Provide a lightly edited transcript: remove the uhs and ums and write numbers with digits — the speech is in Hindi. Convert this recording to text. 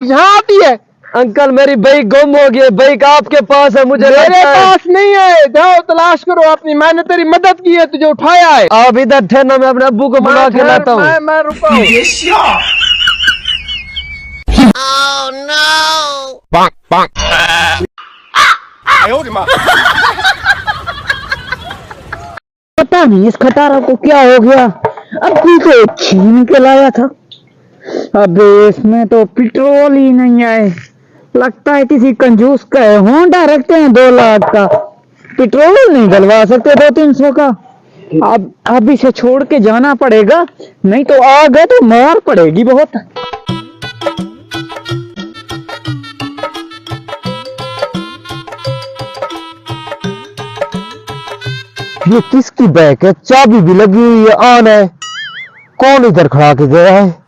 यहाँ आती है। अंकल मेरी बाइक गुम हो गई है, बाइक आपके पास है, मुझे मेरे पास नहीं है, जाओ तलाश करो अपनी, मैंने तेरी मदद की है, तुझे उठाया है। आप इधर ठहरना, मैं अपने अब्बू को बुला के लाता हूँ। मैं रुका हूँ। पता नहीं इस खटारा को क्या हो गया, अब तो छीन के लाया था। अब इसमें तो पेट्रोल ही नहीं है, लगता है किसी कंजूस का है। होंडा रखते हैं 2 लाख का, पेट्रोल नहीं डलवा सकते 200-300 का। अब इसे छोड़ के जाना पड़ेगा, नहीं तो आ गए तो मार पड़ेगी बहुत। ये किसकी बाइक है? चाबी भी लगी हुई है, ऑन है। कौन इधर खड़ा के गया है?